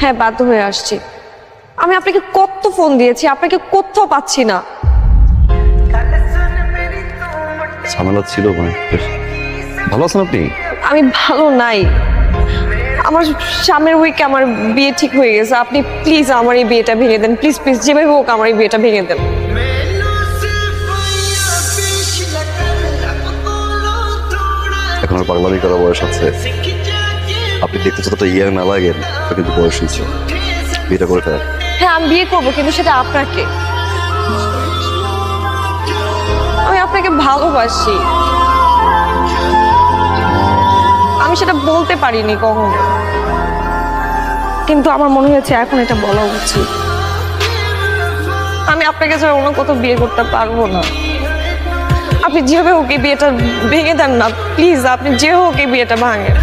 হ্যাঁ, বাধ্য হয়ে আসছি। আমি আপনাকে কত ফোন দিয়েছি, আপনাকে কোথাও পাচ্ছি না। ঝামেলা ছিল মানে। ভালো আছেন আপনি? আমি ভালো নাই। আমার সামনের উইকে আমার বিয়ে ঠিক হয়ে গেছে। আপনি প্লিজ আমার এই বিয়েটা ভেঙে দেন, প্লিজ প্লিজ, যেভাবে হোক আমার এই বিয়েটা ভেঙে দেন। এখন আর পাগলামি করার বয়স আছে? আপনি দেখতে যতটা ইয়ার না লাগেন, কিন্তু বয়স হয়েছে। বিয়েটা করে ফেলেন। হ্যাঁ, আমি বিয়ে করবো, কিন্তু সেটা আপনাকে। আমি আপনাকে ভালোবাসি। আমি সেটা বলতে পারিনি কখনো, কিন্তু আমার মনে হয়েছে এখন এটা বলা উচিত। আমি আপনাকে ছাড়া অন্য কোথাও বিয়ে করতে পারবো না। আপনি যেভাবে হোক এই বিয়েটা ভেঙে দেন না প্লিজ। আপনি যে হোক এই বিয়েটা ভাঙেন।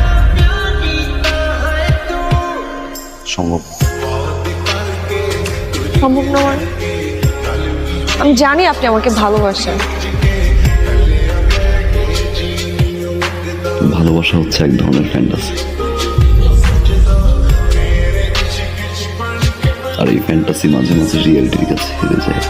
সম্ভব সম্ভব নয়। আমি জানি আপনি আমাকে ভালোবাসেন। ভালোবাসা হচ্ছে এক ধরনের ফ্যান্টাসি, আর এই ফ্যান্টাসি মাঝে মাঝে রিয়েলিটির কাছে হেরে যায়।